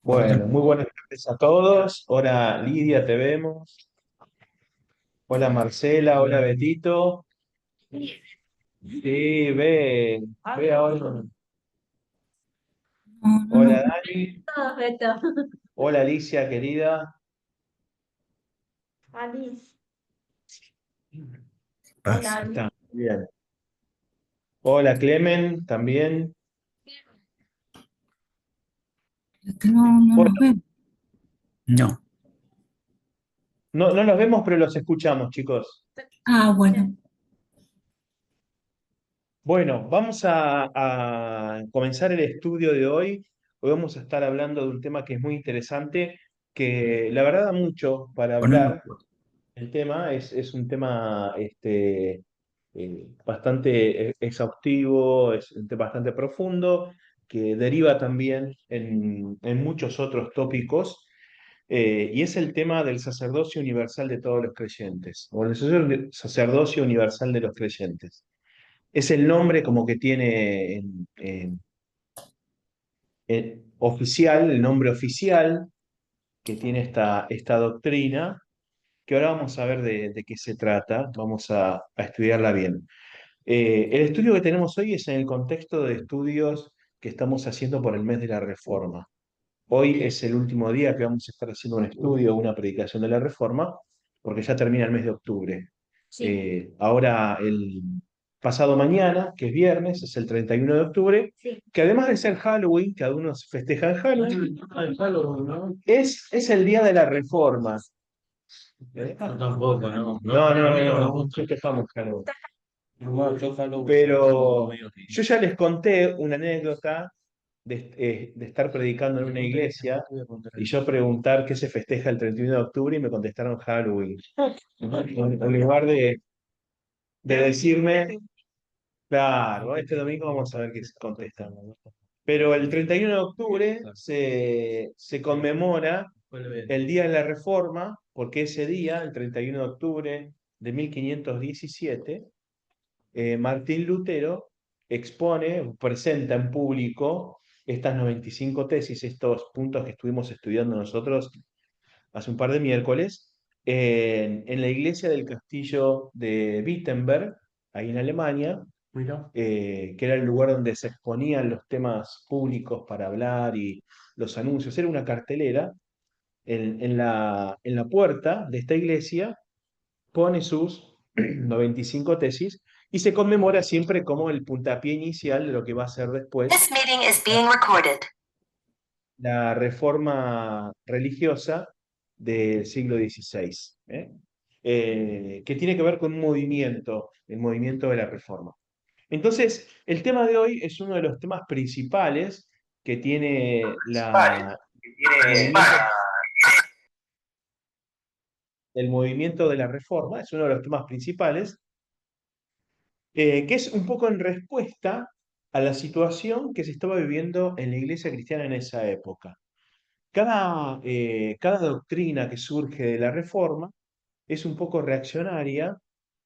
Bueno, muy buenas tardes a todos. Hola Lidia, te vemos. Hola Marcela, hola Betito. Sí, ve ahora. No, no, Hola no. Dani. Beto. Hola Alicia, querida. Alice. Hola, Pasa. Ahí Alice. está, bien. Hola Clemen, también. Es que no Bueno, nos vemos. No. no los vemos, pero los escuchamos, chicos. Ah, bueno. Bueno, vamos a comenzar el estudio de hoy. Hoy vamos a estar hablando de un tema que es muy interesante, que la verdad da mucho para Ponelo. hablar. El tema es un tema bastante exhaustivo, es un tema bastante profundo, que deriva también en muchos otros tópicos, y es el tema del sacerdocio universal de todos los creyentes, o el sacerdocio universal de los creyentes. Es el nombre como que tiene oficial, el nombre oficial que tiene esta doctrina, que ahora vamos a ver de qué se trata, vamos a estudiarla bien. El estudio que tenemos hoy es en el contexto de estudios que estamos haciendo por el mes de la Reforma. Hoy es el último día que vamos a estar haciendo un estudio, una predicación de la Reforma, porque ya termina el mes de octubre. Sí, Ahora, el pasado mañana, que es viernes, es el 31 de octubre, sí. que además de ser Halloween, que algunos festejan Halloween, es el día de la Reforma. Yo tampoco, no. No festejamos Halloween. Pero yo ya les conté una anécdota de estar predicando en una iglesia y yo preguntar qué se festeja el 31 de octubre y me contestaron Halloween. En lugar de decirme, claro, este domingo vamos a ver qué se contesta. Pero el 31 de octubre se conmemora el Día de la Reforma, porque ese día, el 31 de octubre de 1517, Martín Lutero expone, presenta en público estas 95 tesis, estos puntos que estuvimos estudiando nosotros hace un par de miércoles, en la iglesia del castillo de Wittenberg, ahí en Alemania, que era el lugar donde se exponían los temas públicos para hablar y los anuncios. Era una cartelera. En la puerta de esta iglesia pone sus 95 tesis y se conmemora siempre como el puntapié inicial de lo que va a ser después This meeting is being recorded. la reforma religiosa del siglo XVI, que tiene que ver con un movimiento, el movimiento de la reforma. Entonces, el tema de hoy es uno de los temas principales que tiene el movimiento de la reforma, es uno de los temas principales, que es un poco en respuesta a la situación que se estaba viviendo en la iglesia cristiana en esa época. Cada doctrina que surge de la reforma es un poco reaccionaria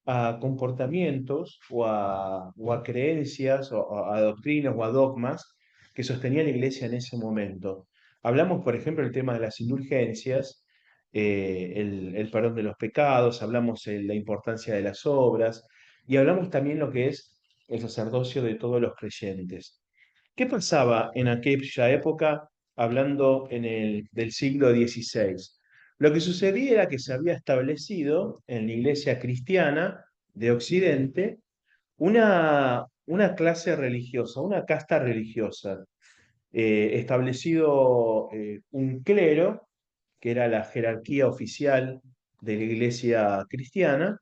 a comportamientos o a creencias o a doctrinas o a dogmas que sostenía la iglesia en ese momento. Hablamos, por ejemplo, del tema de las indulgencias, el perdón de los pecados, hablamos de la importancia de las obras y hablamos también lo que es el sacerdocio de todos los creyentes. ¿Qué pasaba en aquella época, hablando del siglo XVI? Lo que sucedía era que se había establecido en la iglesia cristiana de Occidente una clase religiosa, una casta religiosa, establecido un clero, que era la jerarquía oficial de la iglesia cristiana,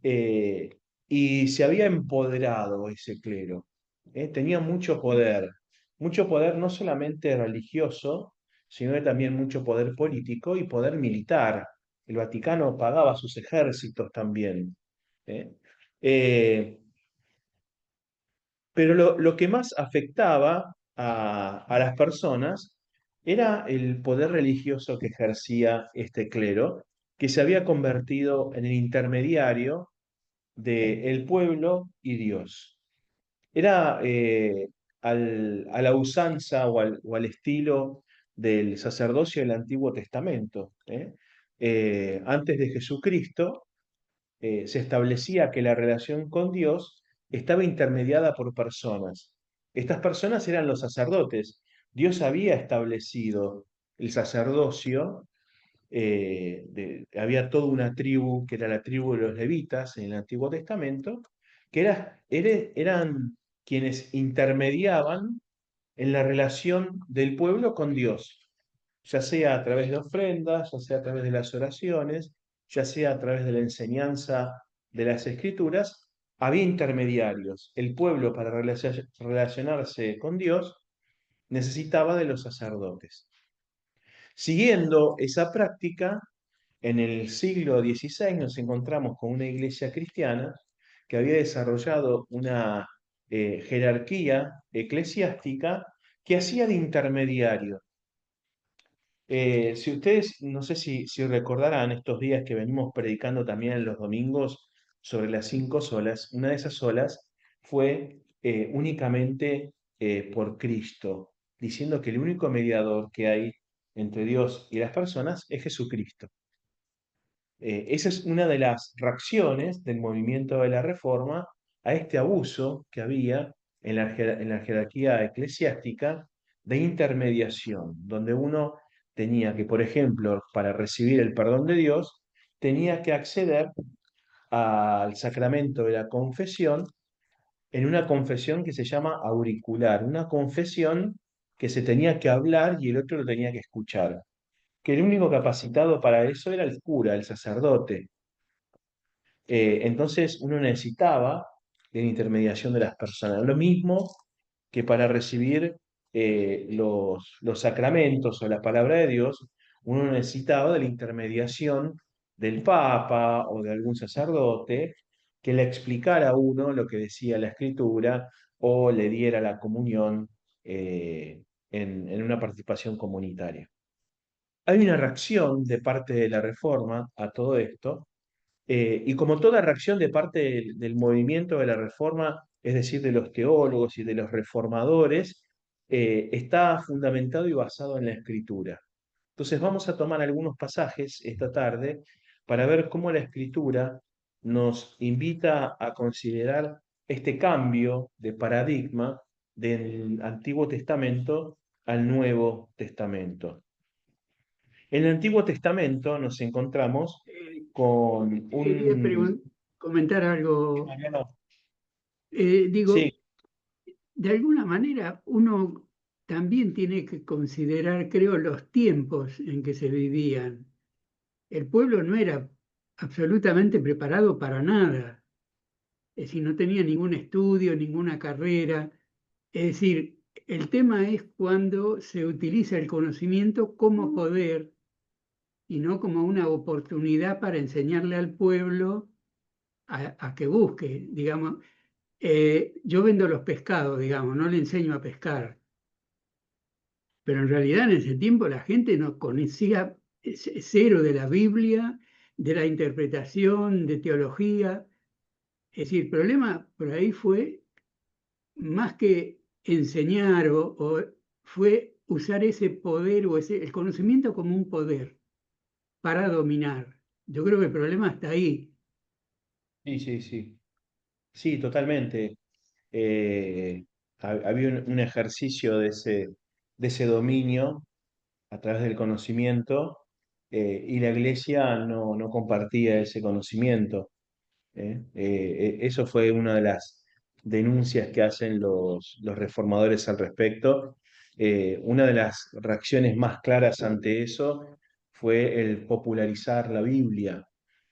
eh, y se había empoderado ese clero. Tenía mucho poder no solamente religioso, sino que también mucho poder político y poder militar. El Vaticano pagaba sus ejércitos también. ¿eh? Eh, pero lo que más afectaba a las personas era el poder religioso que ejercía este clero, que se había convertido en el intermediario de el pueblo y Dios. Era a la usanza o al estilo del sacerdocio del Antiguo Testamento. Antes de Jesucristo, se establecía que la relación con Dios estaba intermediada por personas. Estas personas eran los sacerdotes. Dios había establecido el sacerdocio, había toda una tribu, que era la tribu de los levitas en el Antiguo Testamento, que eran quienes intermediaban en la relación del pueblo con Dios, ya sea a través de ofrendas, ya sea a través de las oraciones, ya sea a través de la enseñanza de las escrituras. Había intermediarios. El pueblo, para relacionarse con Dios, necesitaba de los sacerdotes. Siguiendo esa práctica, en el siglo XVI nos encontramos con una iglesia cristiana que había desarrollado una jerarquía eclesiástica que hacía de intermediario. Si ustedes, no sé si recordarán estos días que venimos predicando también en los domingos sobre las 5 solas, una de esas solas fue únicamente por Cristo, diciendo que el único mediador que hay entre Dios y las personas es Jesucristo. Esa es una de las reacciones del movimiento de la Reforma a este abuso que había en la jerarquía eclesiástica de intermediación, donde uno tenía que, por ejemplo, para recibir el perdón de Dios, tenía que acceder al sacramento de la confesión en una confesión que se llama auricular, una confesión que se tenía que hablar y el otro lo tenía que escuchar, que el único capacitado para eso era el cura, el sacerdote. Entonces uno necesitaba de la intermediación de las personas. Lo mismo que para recibir los sacramentos o la palabra de Dios, uno necesitaba de la intermediación del Papa o de algún sacerdote que le explicara a uno lo que decía la Escritura o le diera la comunión en una participación comunitaria. Hay una reacción de parte de la Reforma a todo esto, y como toda reacción de parte del movimiento de la Reforma, es decir, de los teólogos y de los reformadores, está fundamentado y basado en la Escritura. Entonces vamos a tomar algunos pasajes esta tarde para ver cómo la Escritura nos invita a considerar este cambio de paradigma del Antiguo Testamento al Nuevo Testamento. En el Antiguo Testamento nos encontramos con Quería comentar algo. Digo, Sí, de alguna manera uno también tiene que considerar, creo, los tiempos en que se vivían. El pueblo no era absolutamente preparado para nada. Es decir, no tenía ningún estudio, ninguna carrera. Es decir, el tema es cuando se utiliza el conocimiento como poder y no como una oportunidad para enseñarle al pueblo a que busque, digamos. Yo vendo los pescados, digamos, no le enseño a pescar, pero en realidad en ese tiempo la gente no conocía cero de la Biblia, de la interpretación, de teología. Es decir, el problema por ahí fue más que enseñar o fue usar ese poder o el conocimiento como un poder para dominar. Yo creo que el problema está ahí. sí, sí, sí. Sí, totalmente. Había un ejercicio de ese dominio a través del conocimiento, y la iglesia no compartía ese conocimiento. Eso fue una de las denuncias que hacen los reformadores al respecto. Una de las reacciones más claras ante eso fue el popularizar la Biblia,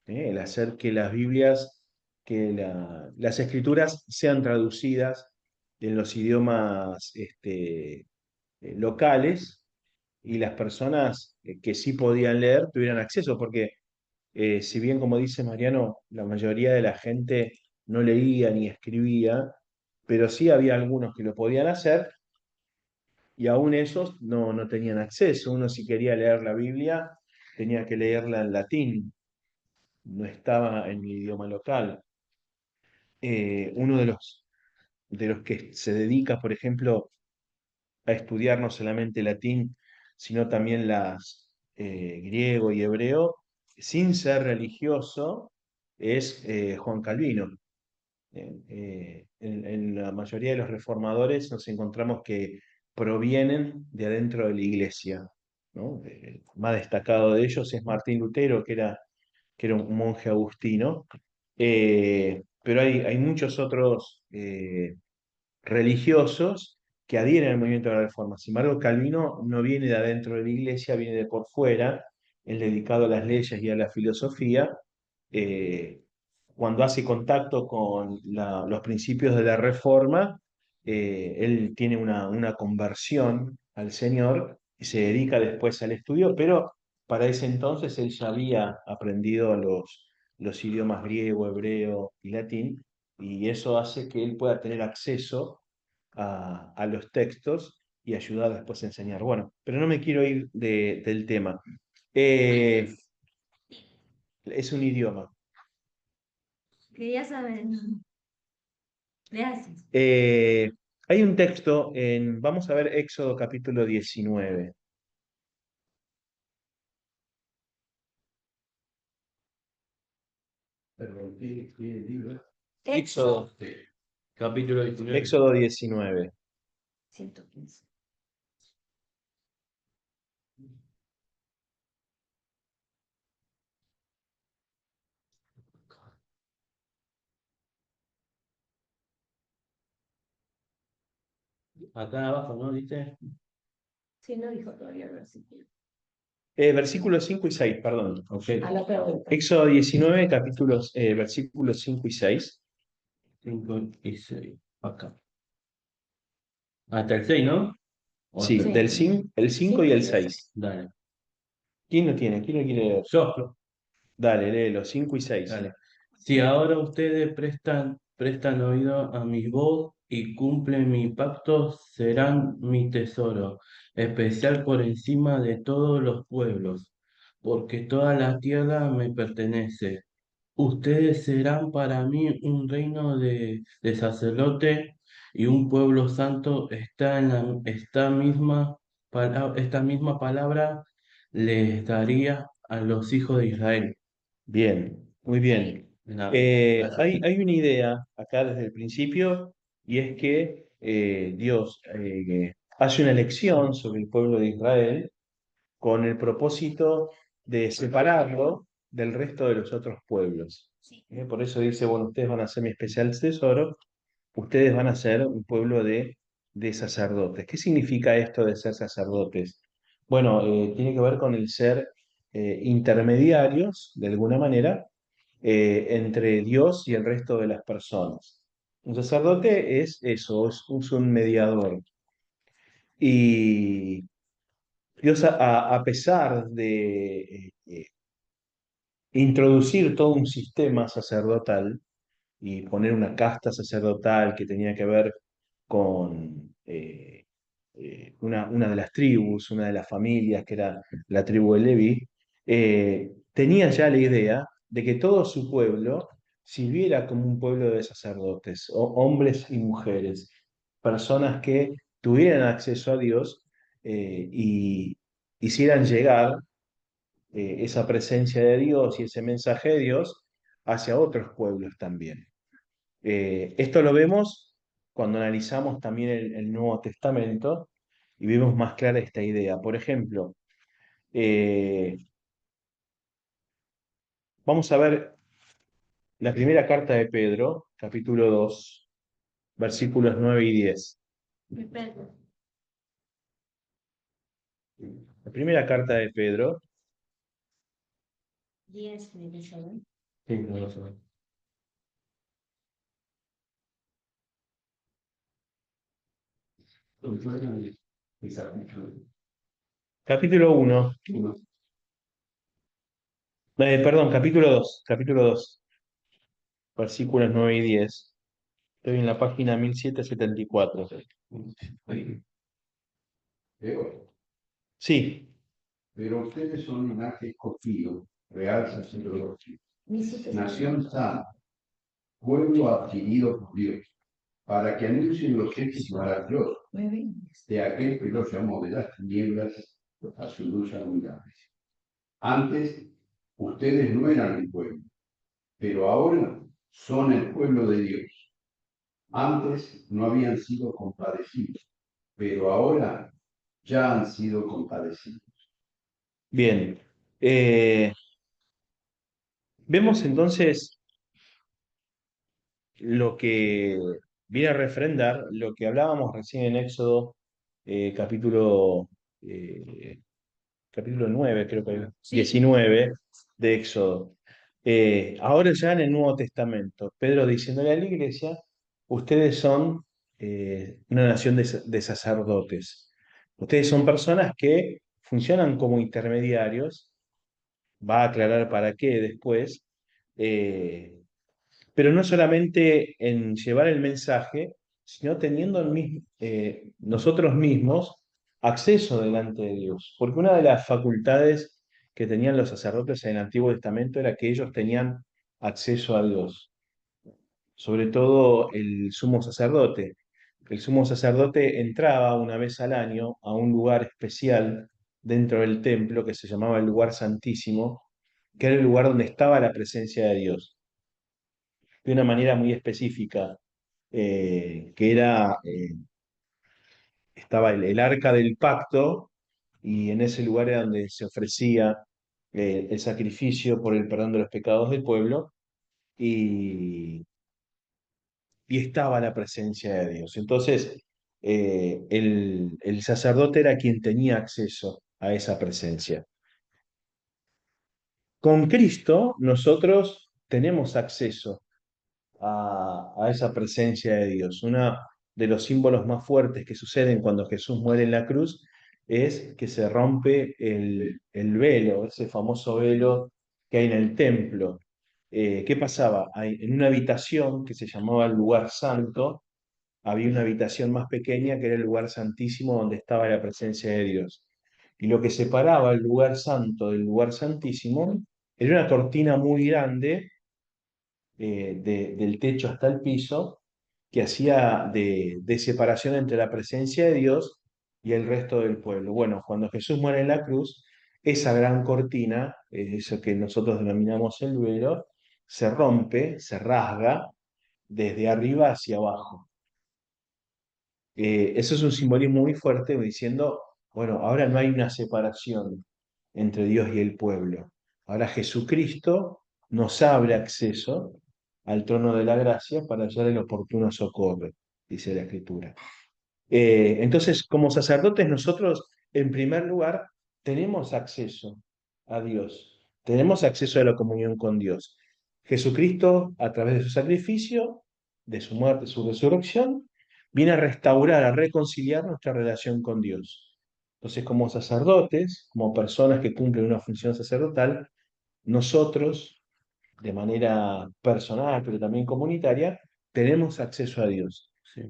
el hacer que las Biblias, las escrituras sean traducidas en los idiomas locales, y las personas que sí podían leer tuvieran acceso, porque si bien, como dice Mariano, la mayoría de la gente no leía ni escribía, pero sí había algunos que lo podían hacer y aún esos no tenían acceso. Uno, si quería leer la Biblia, tenía que leerla en latín, no estaba en el idioma local. Uno de los que se dedica, por ejemplo, a estudiar no solamente latín, sino también las griego y hebreo, sin ser religioso, es Juan Calvino. En la mayoría de los reformadores nos encontramos que provienen de adentro de la iglesia, ¿no? El más destacado de ellos es Martín Lutero, que era un monje agustino, pero hay muchos otros religiosos que adhieren al movimiento de la Reforma. Sin embargo, Calvino no viene de adentro de la iglesia, viene de por fuera, es dedicado a las leyes y a la filosofía. eh, Cuando hace contacto con los principios de la Reforma, él tiene una conversión al Señor y se dedica después al estudio, pero para ese entonces él ya había aprendido los idiomas griego, hebreo y latín, y eso hace que él pueda tener acceso a los textos y ayudar después a enseñar. Bueno, pero no me quiero ir del tema. Eh, es un idioma. Quería saber. Gracias. Hay un texto vamos a ver Éxodo capítulo 19. Perdón, ¿qué libro? Éxodo. Capítulo 19. Éxodo 19. 115. Acá abajo, ¿no? ¿Dice? Sí, no dijo todavía el versículo. Versículos 5 y 6, perdón. A la pregunta. Éxodo 19, versículos 5 y 6. 5 y 6. Acá. Hasta el 6, ¿no? O Sí, hasta- el 5 y el 6. Dale. ¿Quién lo tiene? ¿Quién lo quiere leer? Yo. Dale, léelo, 5 y 6. Dale. Si ahora ustedes prestan oído a mi voz y cumplen mi pacto, serán mi tesoro, especial por encima de todos los pueblos, porque toda la tierra me pertenece. Ustedes serán para mí un reino de sacerdote y un pueblo santo. Esta misma palabra les daría a los hijos de Israel. Bien, muy bien. Hay una idea acá desde el principio y es que Dios hace una elección sobre el pueblo de Israel con el propósito de separarlo del resto de los otros pueblos. Por eso dice, bueno, ustedes van a ser mi especial tesoro, ustedes van a ser un pueblo de sacerdotes. ¿Qué significa esto de ser sacerdotes? Bueno, tiene que ver con el ser intermediarios, de alguna manera, entre Dios y el resto de las personas. Un sacerdote es eso, es un mediador. Y Dios, a pesar de introducir todo un sistema sacerdotal y poner una casta sacerdotal que tenía que ver con una de las tribus, una de las familias, que era la tribu de Leví, tenía ya la idea de que todo su pueblo sirviera como un pueblo de sacerdotes, hombres y mujeres, personas que tuvieran acceso a Dios y hicieran llegar esa presencia de Dios y ese mensaje de Dios hacia otros pueblos también. Esto lo vemos cuando analizamos también el Nuevo Testamento y vemos más clara esta idea. Por ejemplo, eh, vamos a ver la primera carta de Pedro, capítulo 2, versículos 9 y 10. Mi perro. La primera carta de Pedro, 10 me dijo, ¿no? Sí, no lo sé. capítulo 1, perdón, capítulo 2, versículos 9 y 10. Estoy en la página 1774. Sí, Pero ustedes son linaje escogido, real sacerdocio, nación santa, pueblo adquirido por Dios, para que anuncien los hechos maravillosos de aquel que los llamó de las tinieblas a su luz admirable. Antes, ustedes no eran el pueblo, pero ahora son el pueblo de Dios. Antes no habían sido compadecidos, pero ahora ya han sido compadecidos. Bien, vemos entonces lo que viene a refrendar lo que hablábamos recién en Éxodo, capítulo, capítulo 9, creo que Sí. 19 de Éxodo. Ahora ya en el Nuevo Testamento, Pedro diciéndole a la iglesia, ustedes son una nación de sacerdotes. Ustedes son personas que funcionan como intermediarios, va a aclarar para qué después, eh, pero no solamente en llevar el mensaje, sino teniendo nosotros mismos acceso delante de Dios. Porque una de las facultades que tenían los sacerdotes en el Antiguo Testamento era que ellos tenían acceso a Dios, sobre todo el sumo sacerdote. El sumo sacerdote entraba una vez al año a un lugar especial dentro del templo que se llamaba el lugar santísimo, que era el lugar donde estaba la presencia de Dios de una manera muy específica, que era, estaba el arca del pacto y en ese lugar era donde se ofrecía el sacrificio por el perdón de los pecados del pueblo y, y estaba la presencia de Dios. Entonces, el sacerdote era quien tenía acceso a esa presencia. Con Cristo nosotros tenemos acceso a esa presencia de Dios. Uno de los símbolos más fuertes que suceden cuando Jesús muere en la cruz es que se rompe el velo, ese famoso velo que hay en el templo. ¿Qué pasaba? En una habitación que se llamaba el lugar santo, había una habitación más pequeña que era el lugar santísimo donde estaba la presencia de Dios. Y lo que separaba el lugar santo del lugar santísimo era una cortina muy grande del techo hasta el piso, que hacía de separación entre la presencia de Dios y el resto del pueblo. Bueno, cuando Jesús muere en la cruz, esa gran cortina, eso que nosotros denominamos el velo, se rompe, se rasga desde arriba hacia abajo. Eso es un simbolismo muy fuerte diciendo, bueno, ahora no hay una separación entre Dios y el pueblo. Ahora Jesucristo nos abre acceso al trono de la gracia para hallar el oportuno socorro, dice la Escritura. Entonces, como sacerdotes, nosotros, en primer lugar, tenemos acceso a Dios, tenemos acceso a la comunión con Dios. Jesucristo, a través de su sacrificio, de su muerte, su resurrección, viene a restaurar, a reconciliar nuestra relación con Dios. Entonces, como sacerdotes, como personas que cumplen una función sacerdotal, nosotros, de manera personal, pero también comunitaria, tenemos acceso a Dios. Sí.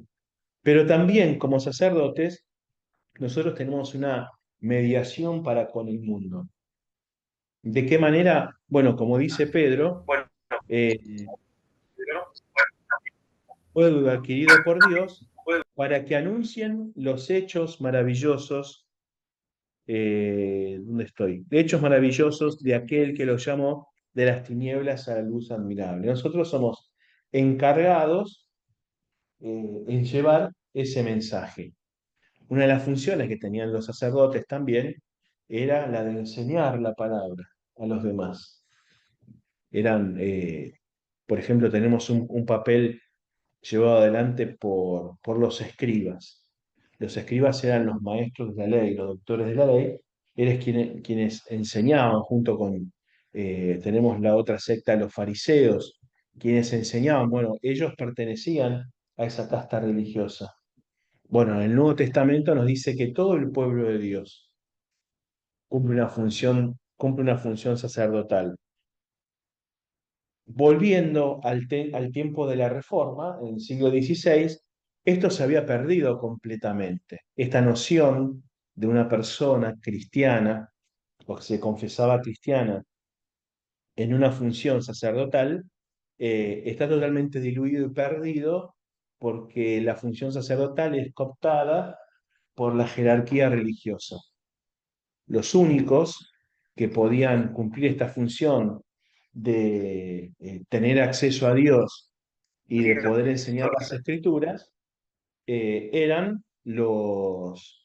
Pero también como sacerdotes, nosotros tenemos una mediación para con el mundo. ¿De qué manera? Bueno, como dice Pedro, eh, fuego adquirido por Dios para que anuncien los hechos maravillosos. ¿Dónde estoy? De hechos maravillosos de aquel que lo llamó de las tinieblas a la luz admirable. Nosotros somos encargados en llevar ese mensaje. Una de las funciones que tenían los sacerdotes también era la de enseñar la palabra a los demás. Eran, por ejemplo, tenemos un papel llevado adelante por los escribas. Los escribas eran los maestros de la ley, los doctores de la ley, eran quienes enseñaban junto con, tenemos la otra secta, los fariseos, quienes enseñaban, bueno, ellos pertenecían a esa casta religiosa. Bueno, en el Nuevo Testamento nos dice que todo el pueblo de Dios cumple una función sacerdotal. Volviendo al tiempo de la Reforma, en el siglo XVI, esto se había perdido completamente. Esta noción de una persona cristiana, o que se confesaba cristiana, en una función sacerdotal, está totalmente diluido y perdido porque la función sacerdotal es cooptada por la jerarquía religiosa. los únicos que podían cumplir esta función de tener acceso a Dios y de poder enseñar las escrituras, eran los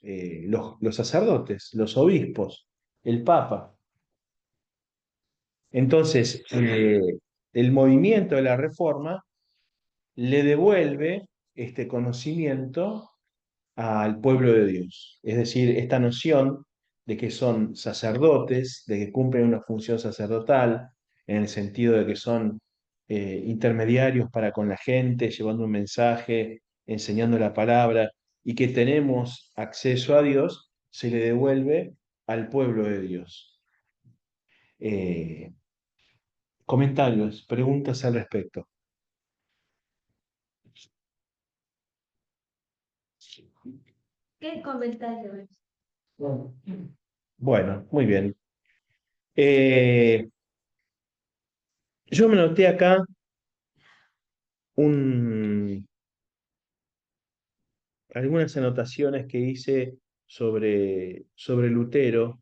sacerdotes, los obispos, el Papa. Entonces, el movimiento de la Reforma le devuelve este conocimiento al pueblo de Dios. Es decir, esta noción de que son sacerdotes, de que cumplen una función sacerdotal, en el sentido de que son intermediarios para con la gente, llevando un mensaje, enseñando la palabra, y que tenemos acceso a Dios, se le devuelve al pueblo de Dios. Comentarios, preguntas al respecto. ¿Qué comentario es? Bueno, muy bien. Yo me noté acá algunas anotaciones que hice sobre Lutero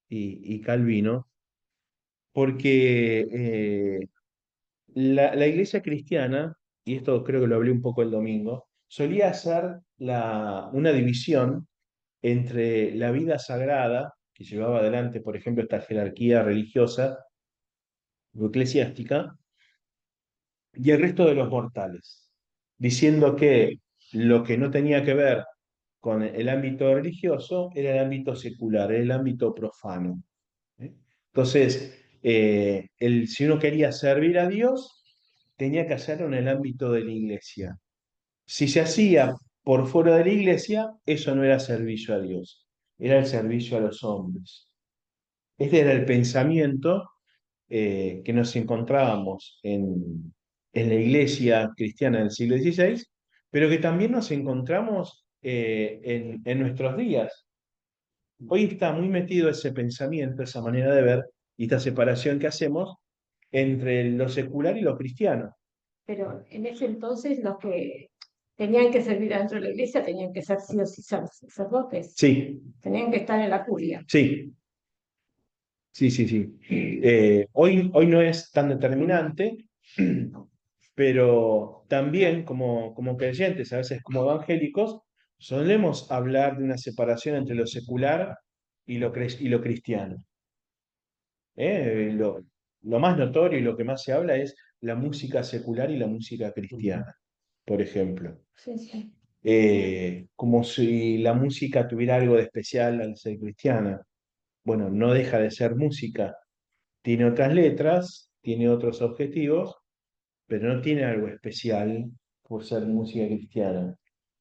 y Calvino, porque la iglesia cristiana, y esto creo que lo hablé un poco el domingo, solía hacer una división entre la vida sagrada, que llevaba adelante, por ejemplo, esta jerarquía religiosa o eclesiástica, y el resto de los mortales, diciendo que lo que no tenía que ver con el ámbito religioso era el ámbito secular, era el ámbito profano. ¿Eh? Entonces, si uno quería servir a Dios, tenía que hacerlo en el ámbito de la iglesia. Si se hacía por fuera de la iglesia, eso no era servicio a Dios, era el servicio a los hombres. Este era el pensamiento que nos encontrábamos en la iglesia cristiana del siglo XVI, pero que también nos encontramos en nuestros días. Hoy está muy metido ese pensamiento, esa manera de ver y esta separación que hacemos entre lo secular y lo cristiano. Pero en ese entonces los que tenían que servir dentro de la iglesia tenían que ser sí o sí sacerdotes. Sí, Tenían que estar en la curia. sí, sí, sí, sí. Hoy no es tan determinante, pero también como creyentes, a veces como evangélicos, solemos hablar de una separación entre lo secular y lo cristiano. Lo más notorio y lo que más se habla es la música secular y la música cristiana, por ejemplo. Sí, sí. Como si la música tuviera algo de especial al ser cristiana. Bueno, no deja de ser música. Tiene otras letras, tiene otros objetivos, pero no tiene algo especial por ser música cristiana.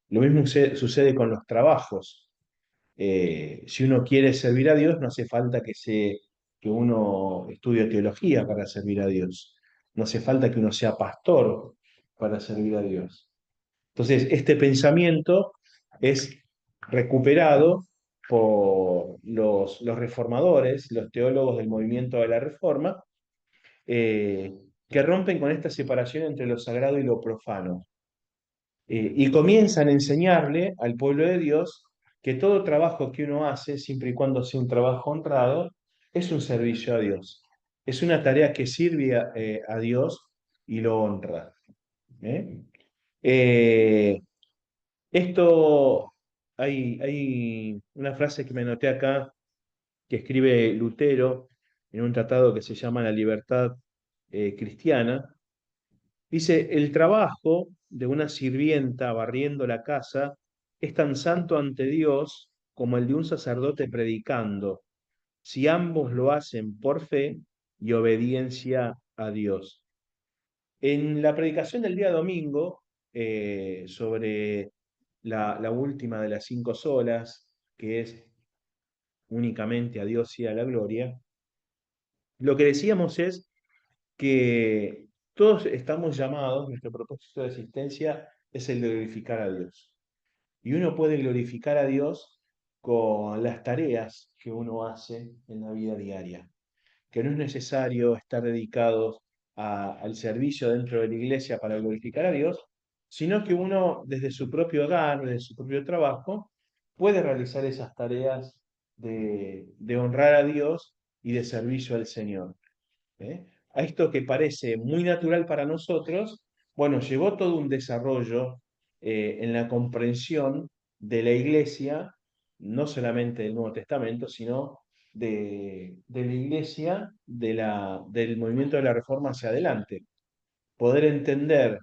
Lo mismo sucede con los trabajos. Si uno quiere servir a Dios, no hace falta que uno estudie teología para servir a Dios. No hace falta que uno sea pastor para servir a Dios. Entonces, este pensamiento es recuperado por los reformadores, los teólogos del movimiento de la Reforma, que rompen con esta separación entre lo sagrado y lo profano. Y comienzan a enseñarle al pueblo de Dios que todo trabajo que uno hace, siempre y cuando sea un trabajo honrado, es un servicio a Dios. Es una tarea que sirve a Dios y lo honra. ¿Eh? Eh, Esto, hay una frase que me anoté acá que escribe Lutero en un tratado que se llama La libertad cristiana. Dice, el trabajo de una sirvienta barriendo la casa es tan santo ante Dios como el de un sacerdote predicando, si ambos lo hacen por fe y obediencia a Dios. En la predicación del día domingo, sobre la última de las 5 solas, que es únicamente a Dios y a la gloria, lo que decíamos es que todos estamos llamados, nuestro propósito de existencia es el de glorificar a Dios. Y uno puede glorificar a Dios con las tareas que uno hace en la vida diaria, que no es necesario estar dedicados al servicio dentro de la iglesia para glorificar a Dios, sino que uno desde su propio hogar, desde su propio trabajo, puede realizar esas tareas de honrar a Dios y de servicio al Señor. ¿Eh? A esto que parece muy natural para nosotros, bueno, llevó todo un desarrollo en la comprensión de la Iglesia, no solamente del Nuevo Testamento, sino de la Iglesia, del movimiento de la Reforma hacia adelante. Poder entender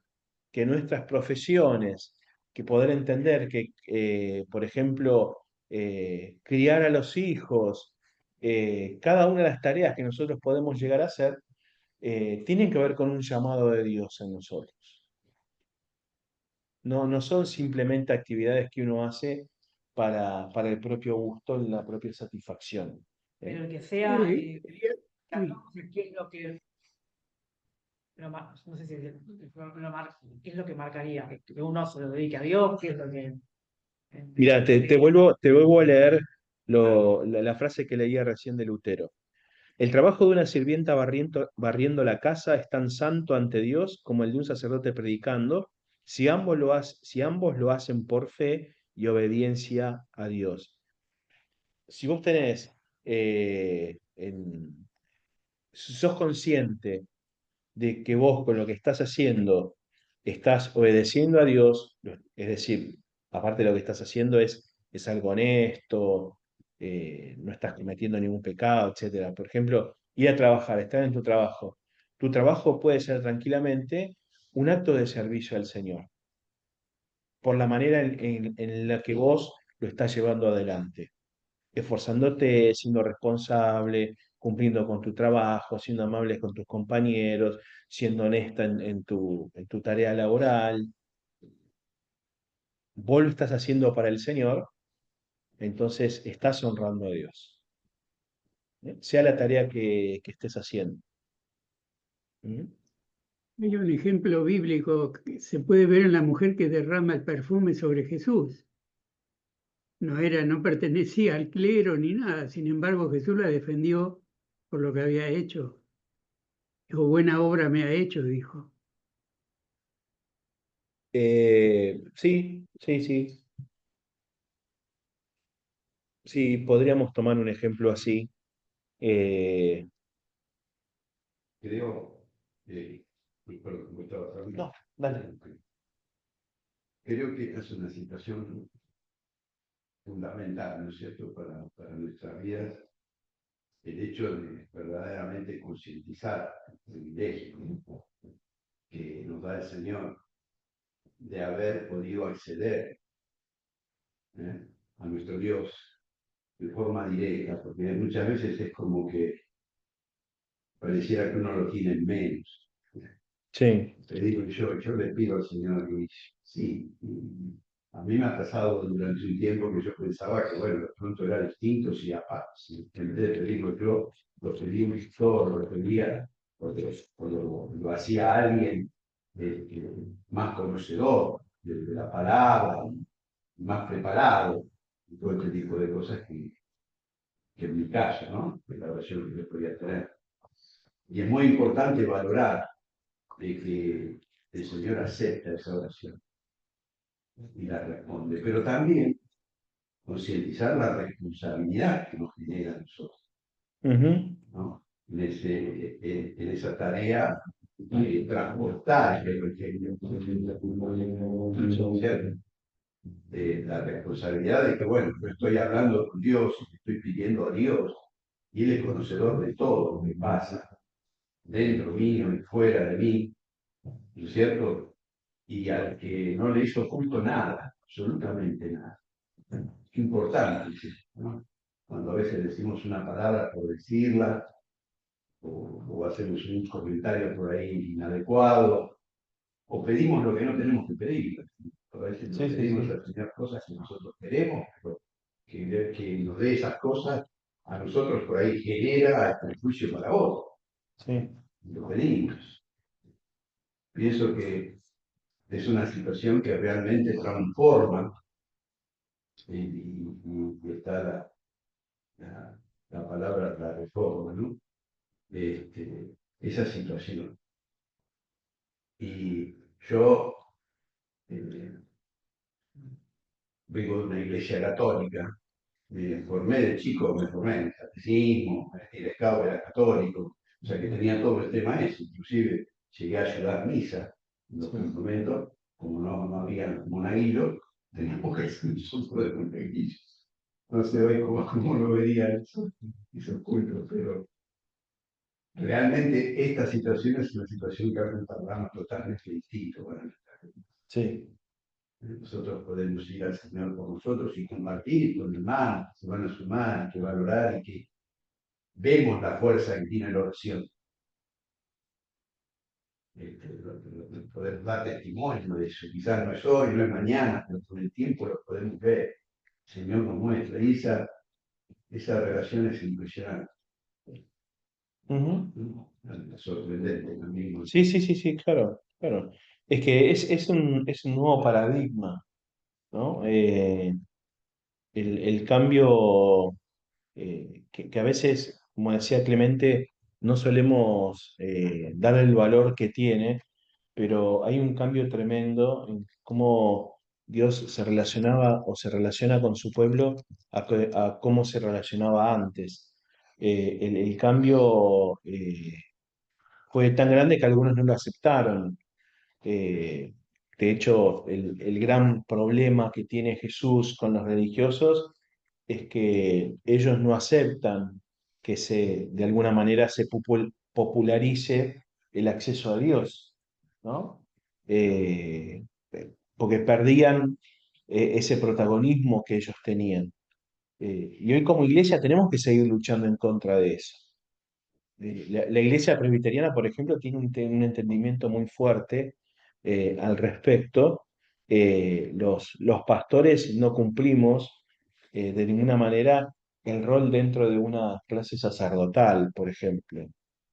que nuestras profesiones, que poder entender que, por ejemplo, criar a los hijos, cada una de las tareas que nosotros podemos llegar a hacer, tienen que ver con un llamado de Dios en nosotros. No, no son simplemente actividades que uno hace para el propio gusto, la propia satisfacción. Pero que sea, Sí, ¿qué es lo que no sé si qué es lo que marcaría? Que uno se lo dedique a Dios, qué es lo que. Mira, te vuelvo a leer la frase que leía recién de Lutero. El trabajo de una sirvienta barriendo la casa es tan santo ante Dios como el de un sacerdote predicando, si ambos lo hacen por fe y obediencia a Dios. Si vos tenés, si sos consciente de que vos con lo que estás haciendo estás obedeciendo a Dios, es decir, aparte de lo que estás haciendo es algo honesto, no estás cometiendo ningún pecado, etcétera. Por ejemplo, ir a trabajar, estar en tu trabajo. Tu trabajo puede ser tranquilamente un acto de servicio al Señor, por la manera en la que vos lo estás llevando adelante, esforzándote, siendo responsable, cumpliendo con tu trabajo, siendo amable con tus compañeros, siendo honesta en tu tarea laboral. Vos lo estás haciendo para el Señor, entonces estás honrando a Dios. Sea la tarea que estés haciendo. ¿Mm? hay un ejemplo bíblico que se puede ver en la mujer que derrama el perfume sobre Jesús. No pertenecía al clero ni nada, sin embargo Jesús la defendió por lo que había hecho. Dijo, buena obra me ha hecho, dijo. Sí, sí, sí. Sí, podríamos tomar un ejemplo así. Eh, Creo, perdón, como estaba hablando, no, dale. creo que esta es una situación fundamental, ¿no es cierto?, para nuestras vidas, el hecho de verdaderamente concientizar el privilegio, ¿no?, que nos da el Señor de haber podido acceder, ¿eh?, a nuestro Dios de forma directa, porque muchas veces es como que pareciera que uno lo tiene en menos. Sí, Te digo, yo le pido al Señor, y sí, a mí me ha pasado durante un tiempo que yo pensaba que, bueno, de pronto era distinto si en vez de pedirlo yo, lo pedí un gestor, lo pedía, o lo hacía alguien más conocedor de la palabra, más preparado, y todo este tipo de cosas que en mi caso, ¿no?, de la oración que yo podía tener. Y es muy importante valorar de que el Señor acepta esa oración y la responde, pero también concientizar la responsabilidad que nos genera a nosotros, ujú, ¿no?, en esa tarea de transportar el Evangelio, la responsabilidad de que, bueno, yo estoy hablando con Dios, estoy pidiendo a Dios, y Él es conocedor de todo lo que pasa dentro mío y fuera de mí, ¿no es cierto? Y al que no le hizo oculto nada, absolutamente nada. Qué importante es esto, ¿no? Cuando a veces decimos una palabra por decirla, o hacemos un comentario por ahí inadecuado, o pedimos lo que no tenemos que pedir. A veces sí, le sí, pedimos sí. al Señor cosas que nosotros queremos, pero que nos dé esas cosas, a nosotros por ahí genera el juicio para otros. Sí. Lo pedimos. Pienso que es una situación que realmente transforma, y está la palabra, la reforma, ¿no?, esa situación. Y yo vengo de una iglesia católica, Me formé de chico, me formé en el catecismo, el scout era católico, o sea que tenía todo el tema ese, inclusive llegué a ayudar misa en los campamentos, como no había monaguillos, teníamos que hacer nosotros de monaguillos. No sé hoy cómo lo verían esos cultos, pero realmente esta situación es una situación que abre un panorama totalmente distinto para nuestra gente. Sí. Nosotros podemos ir al Señor por nosotros y compartir con hermanos que se van a sumar, que valorar y que vemos la fuerza que tiene la oración. Poder dar testimonio de eso. Quizás no es hoy, no es mañana, pero con el tiempo lo podemos ver. El Señor nos muestra. Y esa relación es impresionante. Ujú. Sorprendente también. Sí, sí, sí, sí, claro, claro. Es que es un nuevo paradigma, ¿no? El cambio que a veces, como decía Clemente, no solemos darle el valor que tiene, pero hay un cambio tremendo en cómo Dios se relacionaba o se relaciona con su pueblo a cómo se relacionaba antes. El cambio fue tan grande que algunos no lo aceptaron. Eh, de hecho, el gran problema que tiene Jesús con los religiosos es que ellos no aceptan que de alguna manera se popularice el acceso a Dios, ¿no? Eh, porque perdían ese protagonismo que ellos tenían. Y hoy como iglesia tenemos que seguir luchando en contra de eso. La iglesia presbiteriana, por ejemplo, tiene un entendimiento muy fuerte al respecto. Los pastores no cumplimos de ninguna manera el rol dentro de una clase sacerdotal, por ejemplo.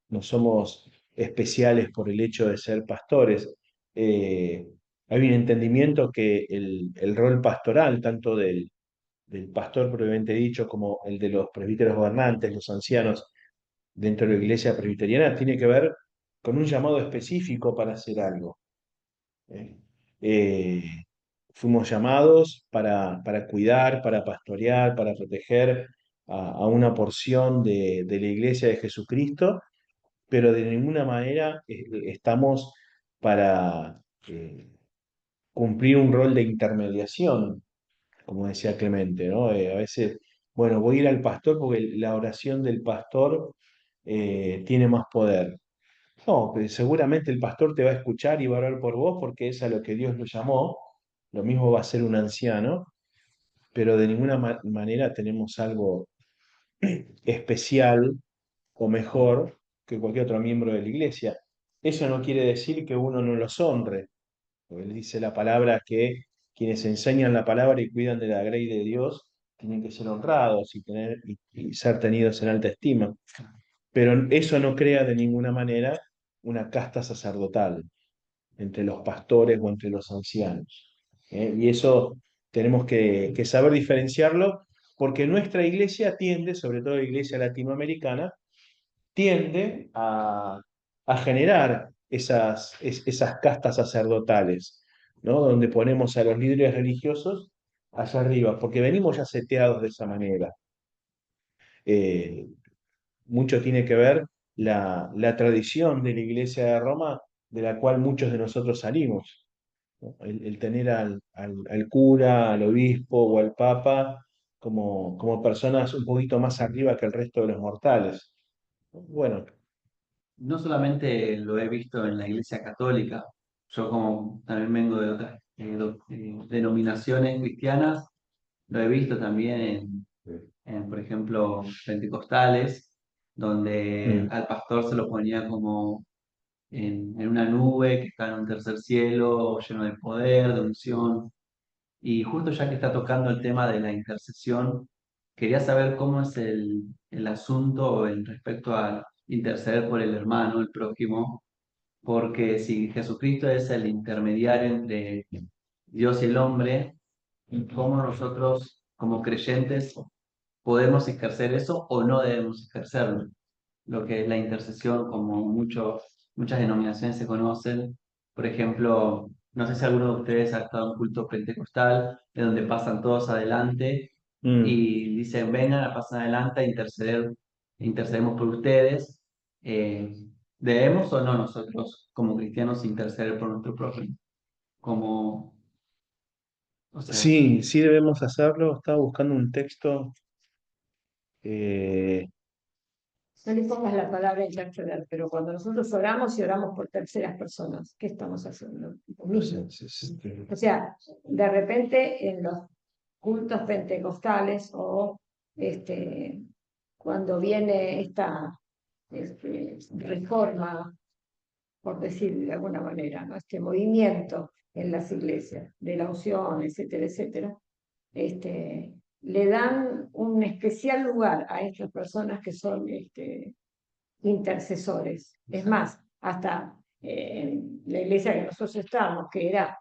No somos especiales por el hecho de ser pastores. Eh, Hay un entendimiento que el rol pastoral, tanto del pastor propiamente dicho como el de los presbíteros gobernantes, los ancianos, dentro de la iglesia presbiteriana tiene que ver con un llamado específico para hacer algo. ¿Eh? Eh, Fuimos llamados para cuidar, para pastorear, para proteger a una porción de la iglesia de Jesucristo, pero de ninguna manera estamos para cumplir un rol de intermediación, como decía Clemente, ¿no? A veces, bueno, voy a ir al pastor porque la oración del pastor tiene más poder. No, pero seguramente el pastor te va a escuchar y va a orar por vos porque es a lo que Dios lo llamó. Lo mismo va a ser un anciano, pero de ninguna manera tenemos algo especial o mejor que cualquier otro miembro de la iglesia. Eso no quiere decir que uno no los honre, porque él dice la palabra que quienes enseñan la palabra y cuidan de la grey de Dios tienen que ser honrados y ser tenidos en alta estima. Pero eso no crea de ninguna manera una casta sacerdotal entre los pastores o entre los ancianos. Y eso tenemos que saber diferenciarlo porque nuestra iglesia tiende, sobre todo la iglesia latinoamericana, tiende a generar esas castas sacerdotales, ¿no? Donde ponemos a los líderes religiosos allá arriba, porque venimos ya seteados de esa manera. Eh, Mucho tiene que ver la tradición de la Iglesia de Roma, de la cual muchos de nosotros salimos, ¿no? El tener al cura, al obispo o al papa como personas un poquito más arriba que el resto de los mortales. Bueno, No solamente lo he visto en la Iglesia Católica, yo como también vengo de otras denominaciones cristianas, lo he visto también por ejemplo, pentecostales, donde mm, al pastor se lo ponía como en una nube que está en un tercer cielo, lleno de poder, de unción. Y justo ya que está tocando el tema de la intercesión, quería saber cómo es el asunto en respecto a interceder por el hermano, el prójimo, porque si Jesucristo es el intermediario entre Dios y el hombre, ¿cómo nosotros como creyentes podemos ejercer eso o no debemos ejercerlo? Lo que es la intercesión, como muchas denominaciones se conocen. Por ejemplo, no sé si alguno de ustedes ha estado en un culto pentecostal, de donde pasan todos adelante Mm. y dicen, vengan, pasan adelante a interceder, intercedemos por ustedes. ¿Debemos o no nosotros como cristianos interceder por nuestro prójimo? Como, o sea, Sí, sí debemos hacerlo. Estaba buscando un texto. eh, No le pongas la palabra interceder, pero cuando nosotros oramos y oramos por terceras personas, ¿qué estamos haciendo? Lo mismo. O sea, de repente en los cultos pentecostales o cuando viene esta reforma, por decir de alguna manera, ¿no? Este movimiento en las iglesias de la unción, etcétera, etcétera, le dan un especial lugar a estas personas que son intercesores. Es más, hasta en la iglesia que nosotros estábamos, que era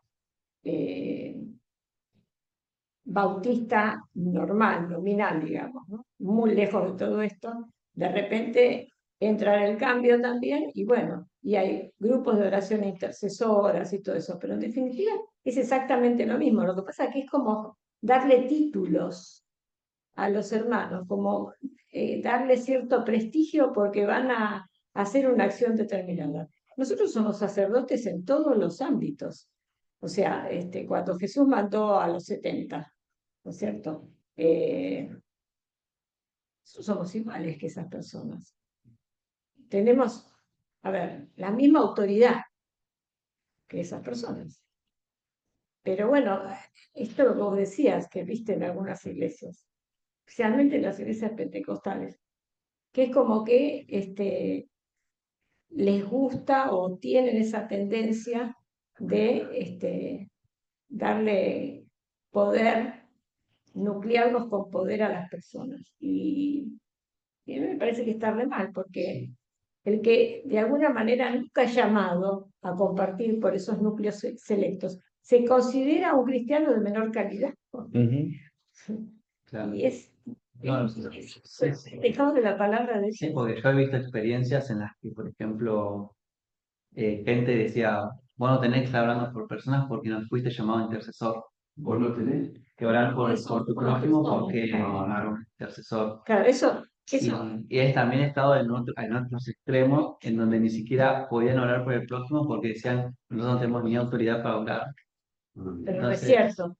bautista normal, nominal, digamos, ¿no? Muy lejos de todo esto, de repente entra el cambio también y bueno, y hay grupos de oración intercesoras y todo eso, pero en definitiva es exactamente lo mismo. Lo que pasa es que es como darle títulos a los hermanos, como darle cierto prestigio porque van a hacer una acción determinada. Nosotros somos sacerdotes en todos los ámbitos. O sea, cuando Jesús mandó a los 70, ¿no es cierto? Somos iguales que esas personas. Tenemos, a ver, la misma autoridad que esas personas. Pero bueno, esto lo que vos decías, que viste en algunas iglesias, especialmente en las iglesias pentecostales, que es como que les gusta o tienen esa tendencia de darle poder, nuclearlos con poder a las personas. Y a mí me parece que está re mal, porque el que de alguna manera nunca ha llamado a compartir por esos núcleos selectos, se considera un cristiano de menor calidad. Ujú. claro. Y es, No, dejamos de la palabra de sí, porque yo he visto experiencias en las que, por ejemplo, gente decía, vos no tenés que estar orando por personas porque no fuiste llamado intercesor. ¿Vos no tenés? Que orar por Eso, tu por las prójimo personas, porque claro. no un intercesor. Claro, eso, Y es también estado en otros extremos en donde ni siquiera podían orar por el prójimo porque decían, nosotros no tenemos ni autoridad para orar. pero no es Entonces, cierto.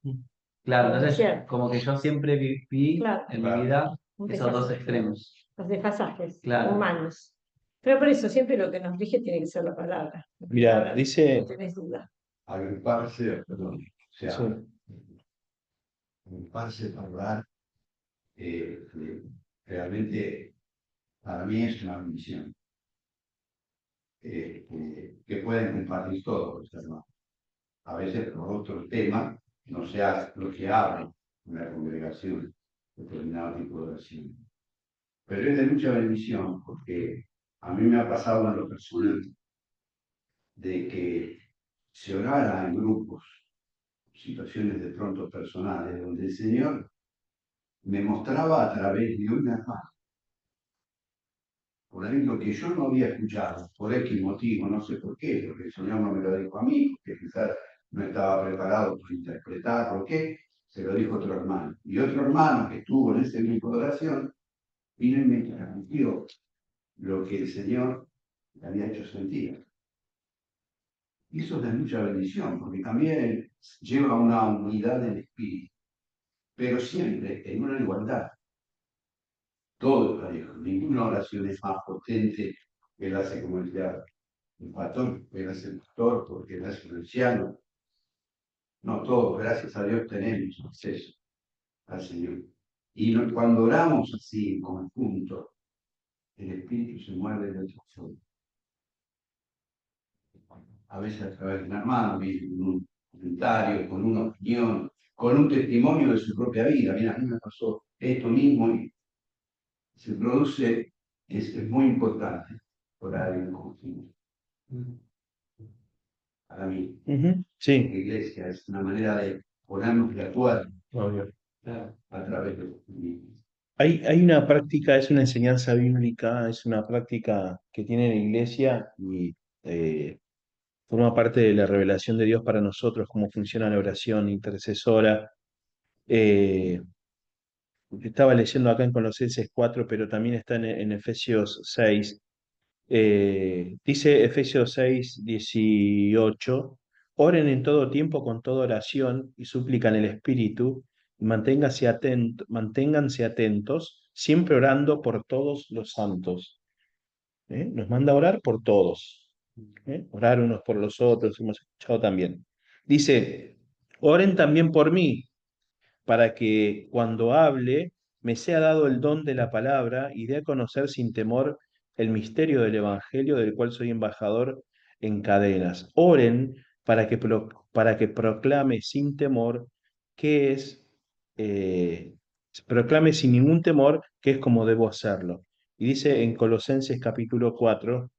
claro, No es entonces cierto. como que yo siempre viví Claro. en mi vida Un esos dos desfasaje. extremos. Los desfasajes Claro. humanos. Pero por eso siempre lo que nos rige tiene que ser la palabra. Mira, Ahora, dice, no tenés duda. Agruparse, perdón, o sea, sí, agruparse para hablar, realmente para mí es una misión que pueden compartir todos los hermanos. A veces por otro tema no se hace lo que habla una congregación, determinado tipo de oración. Pero es de mucha bendición porque a mí me ha pasado en lo personal de que se orara en grupos, situaciones de pronto personales, donde el Señor me mostraba a través de una hermana, por ahí lo que yo no había escuchado, por X motivo, no sé por qué, porque el Señor no me lo dijo a mí, porque quizás no estaba preparado para interpretarlo, ¿qué? Se lo dijo otro hermano. Y otro hermano que estuvo en ese grupo de oración, vino y me transmitió lo que el Señor le había hecho sentir. Y eso es de mucha bendición, porque también lleva una unidad del espíritu, pero siempre en una igualdad. Todo es parejo, ninguna oración es más potente que la hace como el pastor, que la hace el pastor, porque la hace el anciano. No, todos, gracias a Dios, tenemos acceso al Señor. Y cuando oramos así en conjunto, el espíritu se mueve de otra forma. A veces a través de un hermano, viene con un comentario, con una opinión, con un testimonio de su propia vida. Mira, a mí me pasó esto mismo y se produce, es muy importante orar en conjunto. Para mí, ujú, la sí, iglesia es una manera de ponernos de actuar obvio. a través de los mismos. Hay una práctica, es una enseñanza bíblica, es una práctica que tiene la iglesia y forma parte de la revelación de Dios para nosotros, cómo funciona la oración intercesora. Eh, estaba leyendo acá en Colosenses 4, pero también está en Efesios 6. Dice Efesios 6, 18, oren en todo tiempo con toda oración y súplica en el Espíritu, y manténganse atentos, siempre orando por todos los santos. Nos manda a orar por todos. Orar unos por los otros, hemos escuchado también. Dice, oren también por mí, para que cuando hable me sea dado el don de la palabra y dé a conocer sin temor el misterio del Evangelio del cual soy embajador en cadenas. Oren para que proclame sin temor que es, proclame sin ningún temor que es como debo hacerlo. Y dice en Colosenses capítulo 4,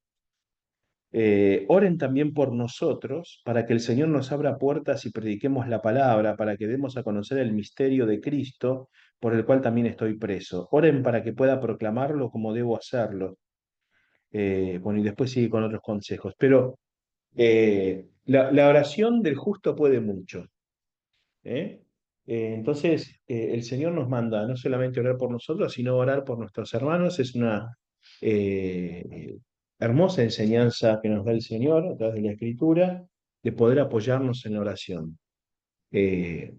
oren también por nosotros, para que el Señor nos abra puertas y prediquemos la palabra, para que demos a conocer el misterio de Cristo, por el cual también estoy preso. Oren para que pueda proclamarlo como debo hacerlo. Bueno, y después sigue con otros consejos. Pero la oración del justo puede mucho. ¿eh? Entonces, el Señor nos manda no solamente orar por nosotros, sino orar por nuestros hermanos. Es una hermosa enseñanza que nos da el Señor a través de la Escritura, de poder apoyarnos en la oración.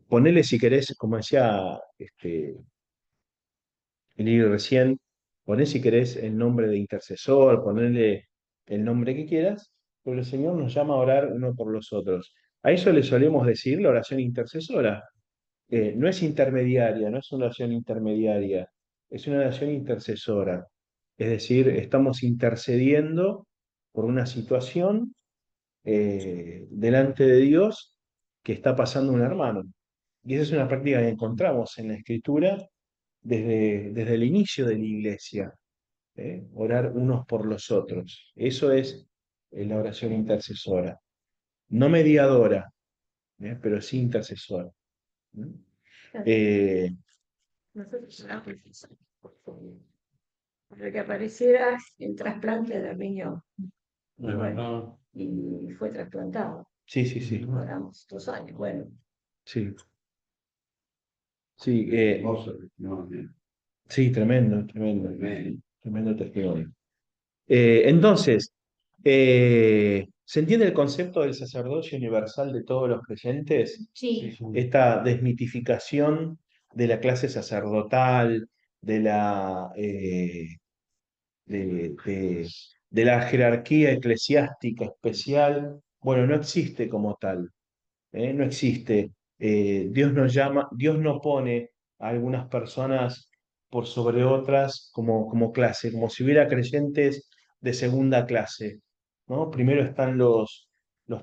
Ponele si querés, como decía el libro recién, poné si querés el nombre de intercesor, ponele el nombre que quieras, pero el Señor nos llama a orar uno por los otros. A eso le solemos decir la oración intercesora. No es intermediaria, no es una oración intermediaria, es una oración intercesora. Es decir, estamos intercediendo por una situación delante de Dios que está pasando un hermano. Y esa es una práctica que encontramos en la Escritura desde el inicio de la iglesia, orar unos por los otros. Eso es la oración intercesora. No mediadora, pero sí intercesora. Eh, Nosotros oramos para que apareciera el trasplante de riñón. Es verdad. Y fue trasplantado. sí, sí, sí. Oramos 2 años. Bueno, Sí, sí, No, sí, tremendo, tremendo, tremendo testimonio. Entonces, ¿se entiende el concepto del sacerdocio universal de todos los creyentes? sí, Esta desmitificación de la clase sacerdotal, de de la jerarquía eclesiástica especial, bueno, no existe como tal. No existe. Dios nos llama, Dios no pone a algunas personas por sobre otras como clase, como si hubiera creyentes de segunda clase, ¿no? Primero están los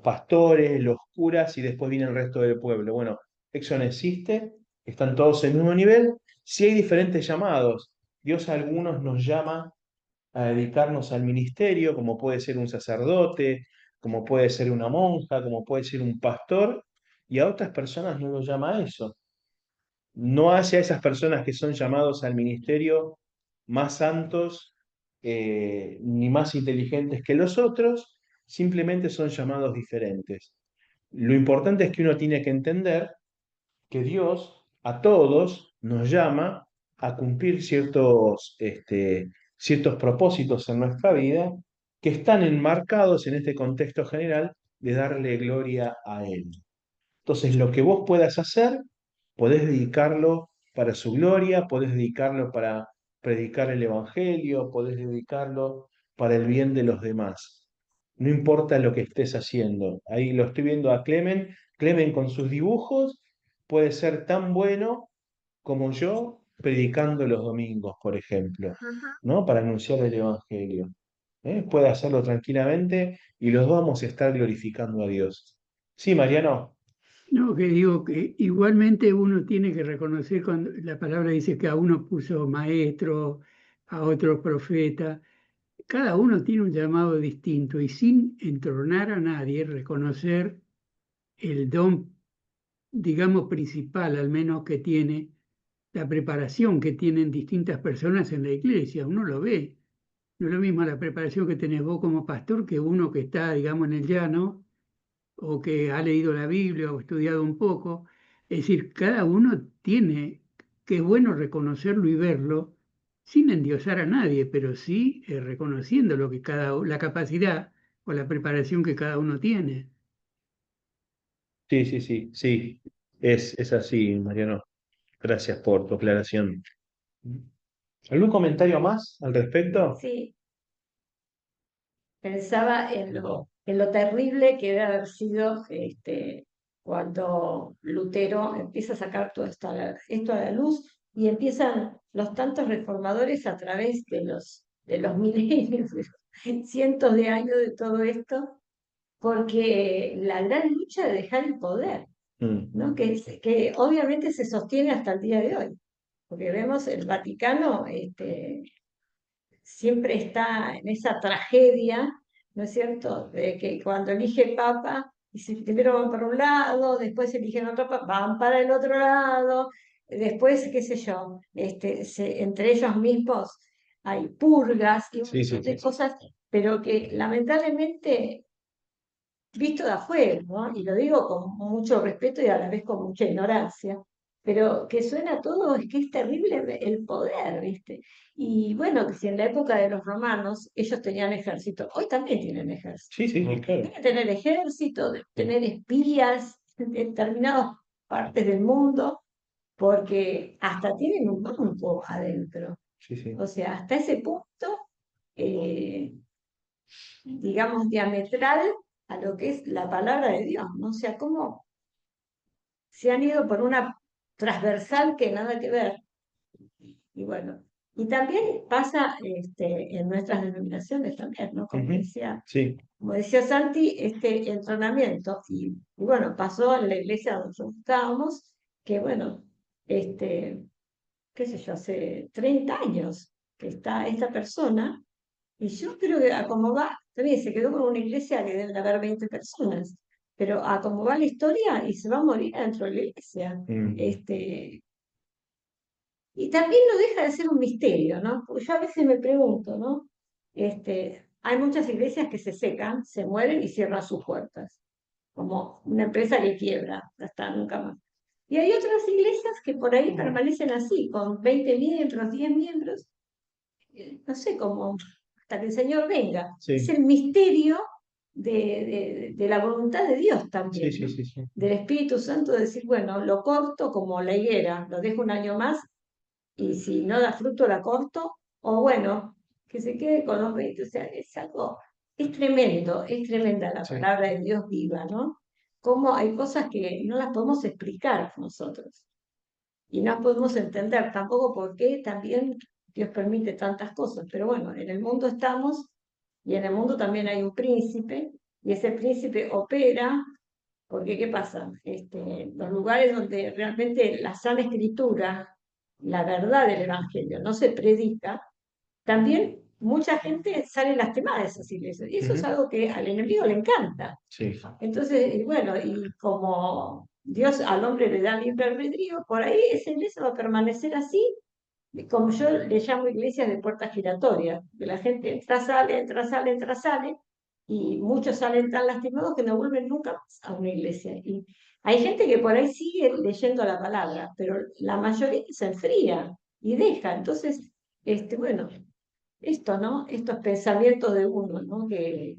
pastores, los curas y después viene el resto del pueblo. Bueno, eso no existe, están todos en el mismo nivel. Sí hay diferentes llamados. Dios a algunos nos llama a dedicarnos al ministerio, como puede ser un sacerdote, como puede ser una monja, como puede ser un pastor, y a otras personas no los llama a eso. No hace a esas personas que son llamados al ministerio más santos ni más inteligentes que los otros, simplemente son llamados diferentes. Lo importante es que uno tiene que entender que Dios a todos nos llama a cumplir ciertos propósitos en nuestra vida que están enmarcados en este contexto general de darle gloria a Él. Entonces, lo que vos puedas hacer, podés dedicarlo para su gloria, podés dedicarlo para predicar el Evangelio, podés dedicarlo para el bien de los demás. No importa lo que estés haciendo. Ahí lo estoy viendo a Clemen. Clemen con sus dibujos puede ser tan bueno como yo predicando los domingos, por ejemplo, ¿no? Para anunciar el Evangelio. Puede hacerlo tranquilamente y los dos vamos a estar glorificando a Dios. Sí, Mariano. No, que digo que igualmente uno tiene que reconocer cuando la palabra dice que a uno puso maestro, a otro profeta. Cada uno tiene un llamado distinto y sin entronar a nadie, reconocer el don, digamos, principal, al menos que tiene la preparación que tienen distintas personas en la iglesia. Uno lo ve. No es lo mismo la preparación que tenés vos como pastor que uno que está, digamos, en el llano o que ha leído la Biblia o estudiado un poco. Es decir, cada uno tiene que es bueno reconocerlo y verlo sin endiosar a nadie, pero sí reconociendo lo que la capacidad o la preparación que cada uno tiene. Sí, sí, sí, sí. Es así, Mariano. Gracias por tu aclaración. ¿Algún comentario más al respecto? Sí, pensaba en lo terrible que debe haber sido cuando Lutero empieza a sacar todo esto a la luz y empiezan los tantos reformadores a través de los milenios, de cientos de años de todo esto, porque la gran lucha de dejar el poder, Mm, ¿no? Que obviamente se sostiene hasta el día de hoy, porque vemos el Vaticano siempre está en esa tragedia, ¿no es cierto?, de que cuando elige papa, y si primero van para un lado, después eligen otro papa, van para el otro lado, después, qué sé yo, entre ellos mismos hay purgas y un sí, sí, montón de sí. cosas, pero que lamentablemente visto de afuera, ¿no? Y lo digo con mucho respeto y a la vez con mucha ignorancia, pero que suena todo, es que es terrible el poder, ¿viste? Y bueno, que si en la época de los romanos ellos tenían ejército, hoy también tienen ejército. Sí, sí, claro. Deben tener ejército, deben tener espías en determinadas partes del mundo, porque hasta tienen un banco adentro. Sí, sí. O sea, hasta ese punto, digamos, diametral a lo que es la palabra de Dios, ¿no? O sea, cómo se han ido por una transversal que nada que ver. Y bueno, y también pasa en nuestras denominaciones también, ¿no? Ujú, sí. Como decía Santi, este entrenamiento, y bueno, pasó en la iglesia donde nosotros estábamos, que bueno, qué sé yo, hace 30 años que está esta persona. Y yo creo que a como va, también se quedó con una iglesia que deben haber 20 personas, pero a como va la historia y se va a morir dentro de la iglesia. Mm, Y también no deja de ser un misterio, ¿no? Porque yo a veces me pregunto, ¿no? Hay muchas iglesias que se secan, se mueren y cierran sus puertas, como una empresa que quiebra, ya está, nunca más. Y hay otras iglesias que por ahí permanecen así, con 20 miembros, 10 miembros, no sé cómo, hasta que el Señor venga. sí, Es el misterio de la voluntad de Dios sí, también, sí, ¿no? sí, sí. Del Espíritu Santo, de decir, bueno, lo corto como la higuera, lo dejo un año más y si no da fruto la corto, o bueno, que se quede con los 20. O sea, es algo, es tremendo, es tremenda la Sí. palabra de Dios viva, ¿no? Cómo hay cosas que no las podemos explicar nosotros y no podemos entender tampoco por qué también Dios permite tantas cosas. Pero bueno, en el mundo estamos y en el mundo también hay un príncipe y ese príncipe opera, porque ¿qué pasa? Los lugares donde realmente la sana escritura, la verdad del evangelio no se predica, también mucha gente sale lastimada de esas iglesias. Y eso es Ujú, algo que al enemigo le encanta. sí. Entonces, y bueno, y como Dios al hombre le da libre albedrío, por ahí esa iglesia va a permanecer así, como yo le llamo iglesias de puertas giratorias, que la gente entra, sale, entra, sale, entra, sale, y muchos salen tan lastimados que no vuelven nunca más a una iglesia. Y hay gente que por ahí sigue leyendo la palabra, pero la mayoría se enfría y deja. Entonces, bueno, esto, ¿no? Estos pensamientos de uno, ¿no? Que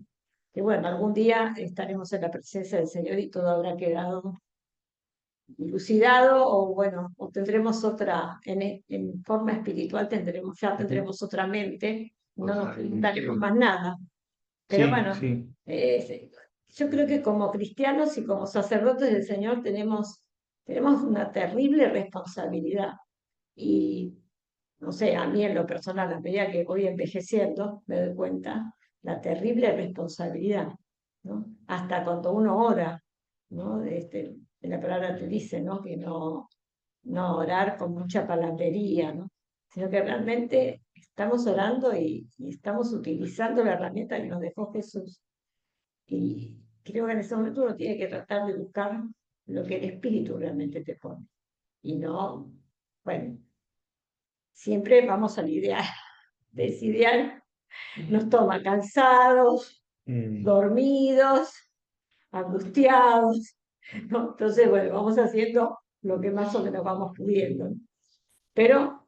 bueno, algún día estaremos en la presencia del Señor y todo habrá quedado dilucidado o bueno, o tendremos otra, en forma espiritual ya tendremos otra mente, no nos preguntaremos más nada. Pero Sí, bueno, sí. yo creo que como cristianos y como sacerdotes del Señor tenemos una terrible responsabilidad. Y no sé, a mí en lo personal, a medida que voy envejeciendo, me doy cuenta la terrible responsabilidad, ¿no? Hasta cuando uno ora, ¿no? La palabra te dice, ¿no? Que no orar con mucha palabrería, ¿no? Sino que realmente estamos orando y estamos utilizando la herramienta que nos dejó Jesús. Y creo que en ese momento uno tiene que tratar de buscar lo que el Espíritu realmente te pone. Y no, bueno, siempre vamos al ideal. Ese ideal nos toma cansados, Mm, dormidos, angustiados, ¿no? Entonces, bueno, vamos haciendo lo que más o menos vamos pudiendo, ¿no? pero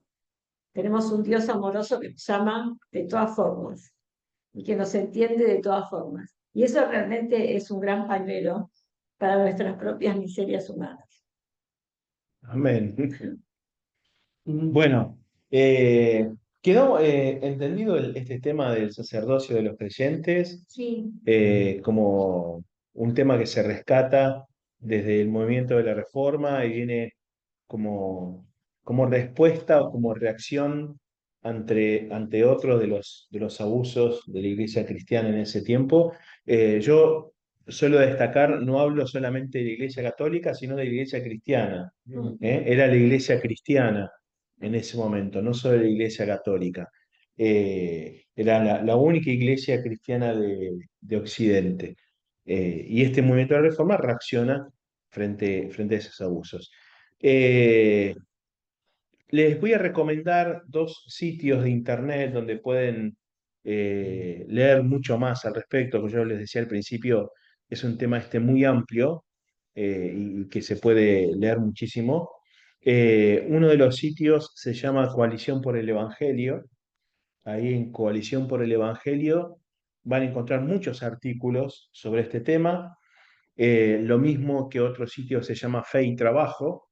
tenemos un Dios amoroso que nos ama de todas formas y que nos entiende de todas formas. Y eso realmente es un gran pañuelo para nuestras propias miserias humanas. Amén. Bueno, quedó entendido este tema del sacerdocio de los creyentes Sí. como un tema que se rescata desde el movimiento de la Reforma y viene como respuesta o como reacción ante otros de los abusos de la Iglesia cristiana en ese tiempo. Yo suelo destacar, no hablo solamente de la Iglesia católica, sino de la Iglesia cristiana. Era la Iglesia cristiana en ese momento, no solo la Iglesia católica. Era la única iglesia cristiana de Occidente. Y este movimiento de la Reforma reacciona frente a esos abusos. Les voy a recomendar dos sitios de internet donde pueden leer mucho más al respecto, como yo les decía al principio, es un tema muy amplio y que se puede leer muchísimo. Uno de los sitios se llama Coalición por el Evangelio. Ahí en Coalición por el Evangelio van a encontrar muchos artículos sobre este tema. Lo mismo que otro sitio se llama Fe y Trabajo.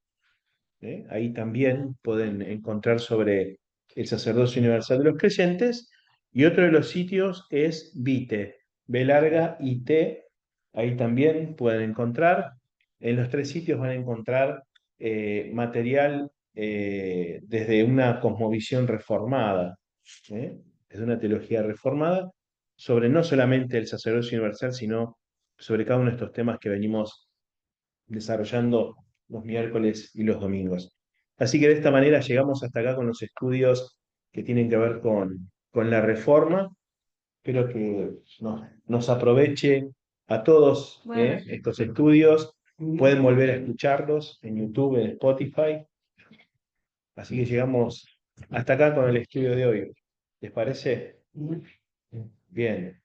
Ahí también pueden encontrar sobre el sacerdocio universal de los creyentes. Y otro de los sitios es Vite, B larga y T. Ahí también pueden encontrar. En los tres sitios van a encontrar material desde una cosmovisión reformada, desde una teología reformada, sobre no solamente el sacerdocio universal, sino sobre cada uno de estos temas que venimos desarrollando los miércoles y los domingos. Así que de esta manera llegamos hasta acá con los estudios que tienen que ver con la reforma. Espero que nos aproveche a todos estos estudios. Pueden volver a escucharlos en YouTube, en Spotify. Así que llegamos hasta acá con el estudio de hoy. ¿Les parece? Bien.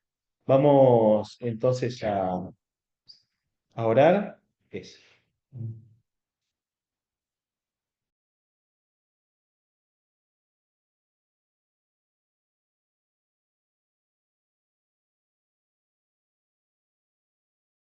Vamos entonces a orar. Eso.